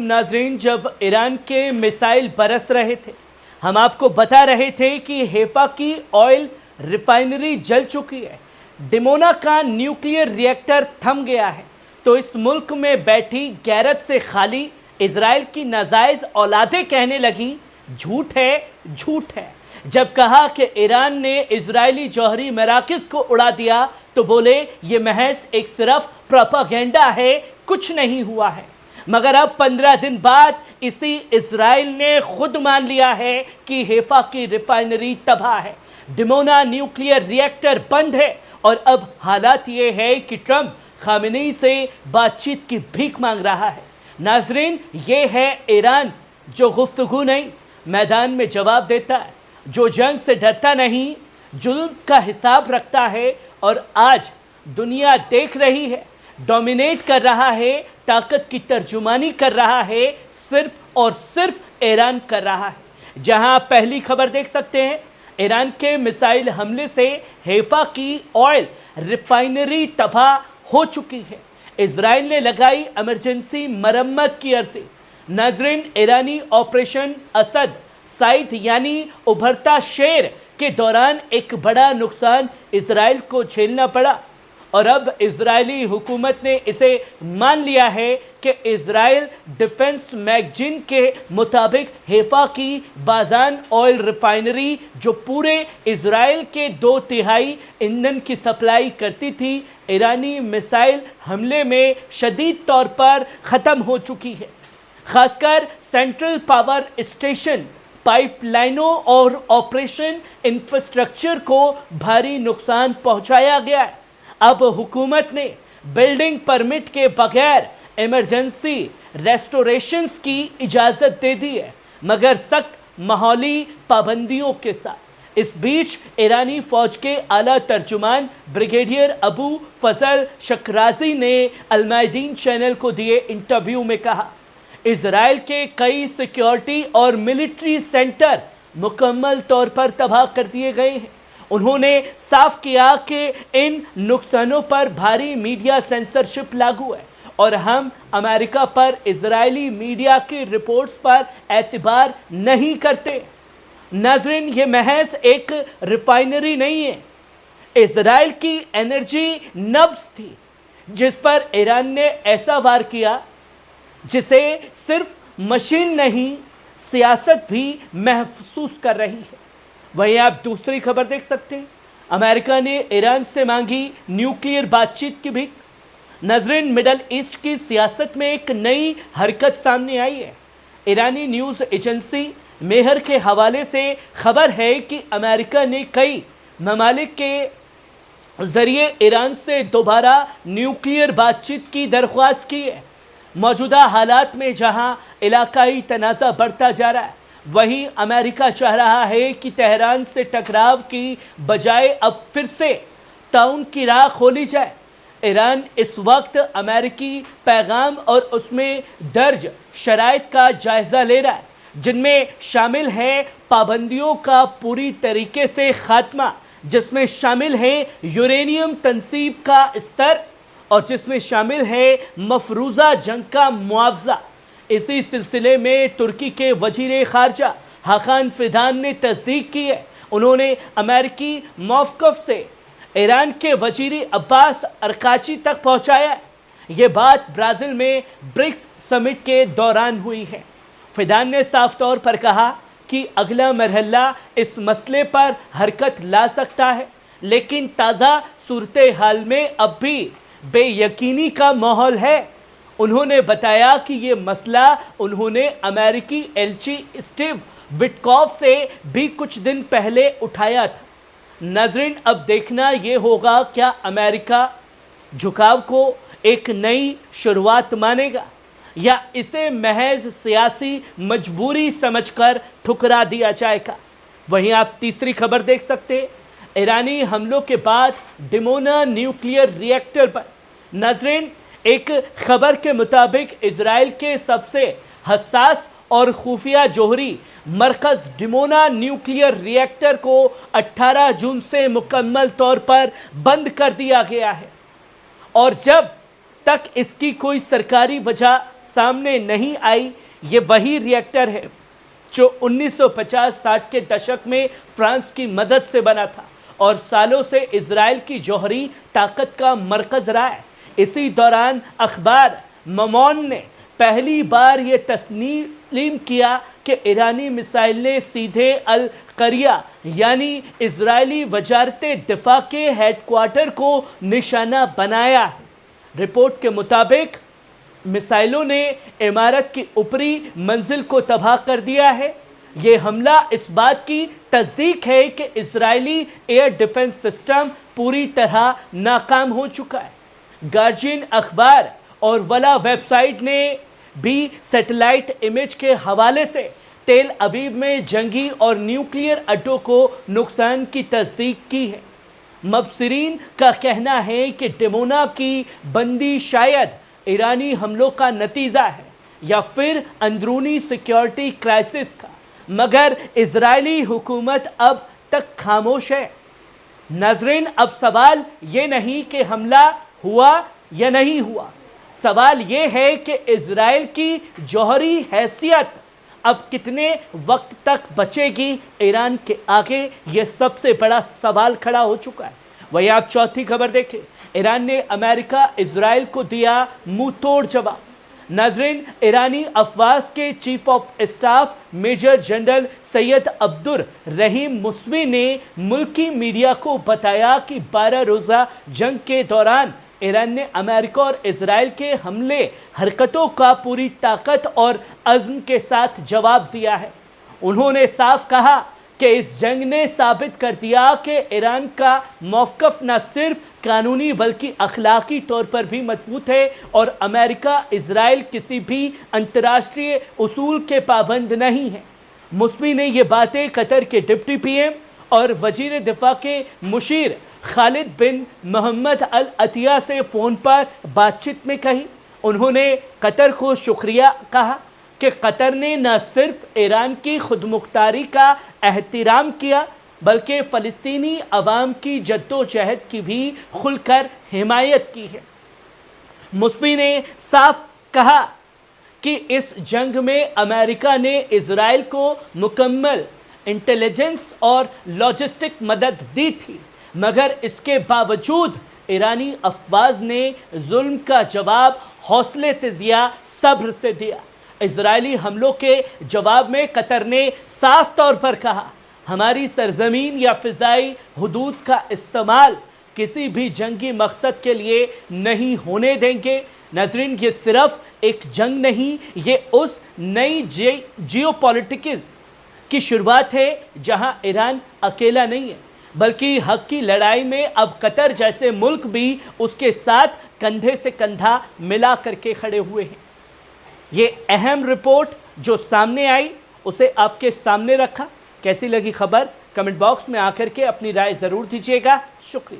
नाजरीन, जब ईरान के मिसाइल बरस रहे थे, हम आपको बता रहे थे कि हैफा की ऑयल रिफाइनरी जल चुकी है, डिमोना का न्यूक्लियर रिएक्टर थम गया है। तो इस मुल्क में बैठी गैरत से खाली इजराइल की नाजायज औलादें कहने लगी झूठ है, झूठ है। जब कहा कि ईरान ने इजरायली जौहरी मराकज़ को उड़ा दिया तो बोले ये महज एक सिर्फ प्रोपेगेंडा है, कुछ नहीं हुआ है। मगर अब 15 दिन बाद इसी इजराइल ने खुद मान लिया है कि हैफा की रिफाइनरी तबाह है, डिमोना न्यूक्लियर रिएक्टर बंद है और अब हालात ये है कि ट्रंप खामेनी से बातचीत की भीख मांग रहा है। नाजरीन, ये है ईरान जो गुफ्तगू नहीं मैदान में जवाब देता है, जो जंग से डरता नहीं, जुल्म का हिसाब रखता है और आज दुनिया देख रही है, डोमिनेट कर रहा है, ताकत की तर्जुमानी कर रहा है, सिर्फ और सिर्फ ईरान कर रहा है। जहां पहली खबर देख सकते हैं, ईरान के मिसाइल हमले से हैफा की ऑयल रिफाइनरी तबाह हो चुकी है। इजराइल ने लगाई इमरजेंसी मरम्मत की अर्जी। नाजरीन, ईरानी ऑपरेशन असद साइद यानी उभरता शेर के दौरान एक बड़ा नुकसान इजराइल को झेलना पड़ा और अब इजरायली हुकूमत ने इसे मान लिया है कि इजराइल डिफेंस मैगजीन के मुताबिक हैफा की बाजान ऑयल रिफाइनरी, जो पूरे इजराइल के 2/3 ईंधन की सप्लाई करती थी, ईरानी मिसाइल हमले में शदीद तौर पर ख़त्म हो चुकी है। खासकर सेंट्रल पावर स्टेशन, पाइपलाइनों और ऑपरेशन इंफ्रास्ट्रक्चर को भारी नुकसान पहुंचाया गया है। अब हुकूमत ने बिल्डिंग परमिट के बगैर इमरजेंसी रेस्टोरेशंस की इजाज़त दे दी है, मगर सख्त माहौली पाबंदियों के साथ। इस बीच ईरानी फौज के आला तर्जुमान ब्रिगेडियर अबू फजल शकराजी ने अल-मायदीन चैनल को दिए इंटरव्यू में कहा, इजराइल के कई सिक्योरिटी और मिलिट्री सेंटर मुकम्मल तौर पर तबाह कर दिए गए हैं। उन्होंने साफ किया कि इन नुकसानों पर भारी मीडिया सेंसरशिप लागू है और हम अमेरिका पर इजरायली मीडिया की रिपोर्ट्स पर एतबार नहीं करते। नाजरीन, ये महज एक रिफाइनरी नहीं है, इजराइल की एनर्जी नब्ज थी जिस पर ईरान ने ऐसा वार किया जिसे सिर्फ मशीन नहीं, सियासत भी महसूस कर रही है। वहीं आप दूसरी खबर देख सकते हैं, अमेरिका ने ईरान से मांगी न्यूक्लियर बातचीत की भीख। नाजरीन, मिडल ईस्ट की सियासत में एक नई हरकत सामने आई है। ईरानी न्यूज़ एजेंसी मेहर के हवाले से खबर है कि अमेरिका ने कई ममालिक के जरिए ईरान से दोबारा न्यूक्लियर बातचीत की दरख्वास्त की है। मौजूदा हालात में जहां इलाकाई तनाज़ा बढ़ता जा रहा है, वहीं अमेरिका चाह रहा है कि तेहरान से टकराव की बजाय अब फिर से ताउन की राह खोली जाए। ईरान इस वक्त अमेरिकी पैगाम और उसमें दर्ज शराइत का जायज़ा ले रहा है, जिनमें शामिल है पाबंदियों का पूरी तरीके से खात्मा, जिसमें शामिल है यूरेनियम तनसीब का स्तर और जिसमें शामिल है मफरूज़ा जंग का मुआवजा। इसी सिलसिले में तुर्की के वजीर खारजा हाकान फिदान ने तस्दीक की है। उन्होंने अमेरिकी मौक़िफ़ से ईरान के वजीर अब्बास अरकाची तक पहुँचाया है। ये बात ब्राज़ील में ब्रिक्स समिट के दौरान हुई है। फिदान ने साफ तौर पर कहा कि अगला मरहला इस मसले पर हरकत ला सकता है, लेकिन ताज़ा सूरत हाल में अब भी बेयकीनी का माहौल है। उन्होंने बताया कि ये मसला उन्होंने अमेरिकी एलची स्टीव विटकॉफ से भी कुछ दिन पहले उठाया था। नाजरीन, अब देखना ये होगा क्या अमेरिका झुकाव को एक नई शुरुआत मानेगा या इसे महज सियासी मजबूरी समझकर ठुकरा दिया जाएगा। वहीं आप तीसरी खबर देख सकते हैं, ईरानी हमलों के बाद डिमोना न्यूक्लियर रिएक्टर पर। नाजरीन, एक खबर के मुताबिक इजराइल के सबसे हसास और खुफिया जौहरी मरकज़ डिमोना न्यूक्लियर रिएक्टर को 18 जून से मुकम्मल तौर पर बंद कर दिया गया है और जब तक इसकी कोई सरकारी वजह सामने नहीं आई। ये वही रिएक्टर है जो 1950-60 के दशक में फ्रांस की मदद से बना था और सालों से इजराइल की जौहरी ताकत का मरकज रहा है। इसी दौरान अखबार ममोन ने पहली बार ये तस्लीम किया कि ईरानी मिसाइल ने सीधे अल करिया यानी इजरायली वजारत दिफा के हेडक्वार्टर को निशाना बनाया है। रिपोर्ट के मुताबिक मिसाइलों ने इमारत की ऊपरी मंजिल को तबाह कर दिया है। ये हमला इस बात की तस्दीक है कि इजरायली एयर डिफेंस सिस्टम पूरी तरह नाकाम हो चुका है। गार्जियन अखबार और वला वेबसाइट ने भी सैटेलाइट इमेज के हवाले से तेल अवीव में जंगी और न्यूक्लियर अड्डों को नुकसान की तस्दीक की है। मबसरीन का कहना है कि डिमोना की बंदी शायद ईरानी हमलों का नतीजा है या फिर अंदरूनी सिक्योरिटी क्राइसिस का, मगर इजरायली हुकूमत अब तक खामोश है। नाज़रीन, अब सवाल ये नहीं कि हमला हुआ या नहीं हुआ, सवाल ये है कि इजराइल की जौहरी हैसियत अब कितने वक्त तक बचेगी ईरान के आगे, ये सबसे बड़ा सवाल खड़ा हो चुका है। वही आप चौथी खबर देखें, ईरान ने अमेरिका इजराइल को दिया मुंह तोड़ जवाब। नाज़रीन, ईरानी अफवाज के chief of staff major general Sayyed Abdur Rahim Mousavi ने मुल्की मीडिया को बताया कि 12 रोज़ा जंग के दौरान ईरान ने अमेरिका और इजराइल के हमले हरकतों का पूरी ताकत और अज़्म के साथ जवाब दिया है। उन्होंने साफ कहा कि इस जंग ने साबित कर दिया कि ईरान का मौक़िफ़ न सिर्फ कानूनी बल्कि अखलाकी तौर पर भी मजबूत है और अमेरिका इजराइल किसी भी अंतर्राष्ट्रीय उसूल के पाबंद नहीं है। मुस्वी ने ये बातें कतर के डिप्टी पीएम और वजीर दिफा के मुशीर खालिद बिन मोहम्मद अल अतिया से फ़ोन पर बातचीत में कही। उन्होंने कतर को शुक्रिया कहा कि कतर ने न सिर्फ ईरान की खुदमुख्तारी का एहतराम किया बल्कि फ़लस्तीनी अवाम की जद्दोजहद की भी खुलकर हिमायत की है। मुस्वी ने साफ कहा कि इस जंग में अमेरिका ने इजराइल को मुकम्मल इंटेलिजेंस और लॉजिस्टिक मदद दी थी, मगर इसके बावजूद ईरानी अफवाज ने जुल्म का जवाब हौसले से दिया, सब्र से दिया। इजरायली हमलों के जवाब में कतर ने साफ तौर पर कहा, हमारी सरजमीन या फ़िज़ाई हुदूद का इस्तेमाल किसी भी जंगी मकसद के लिए नहीं होने देंगे। नाज़रीन, ये सिर्फ एक जंग नहीं, ये उस नई जियोपॉलिटिक्स की शुरुआत है जहां ईरान अकेला नहीं है बल्कि हक की लड़ाई में अब कतर जैसे मुल्क भी उसके साथ कंधे से कंधा मिला करके खड़े हुए हैं। ये अहम रिपोर्ट जो सामने आई उसे आपके सामने रखा। कैसी लगी खबर, कमेंट बॉक्स में आकर के अपनी राय ज़रूर दीजिएगा। शुक्रिया।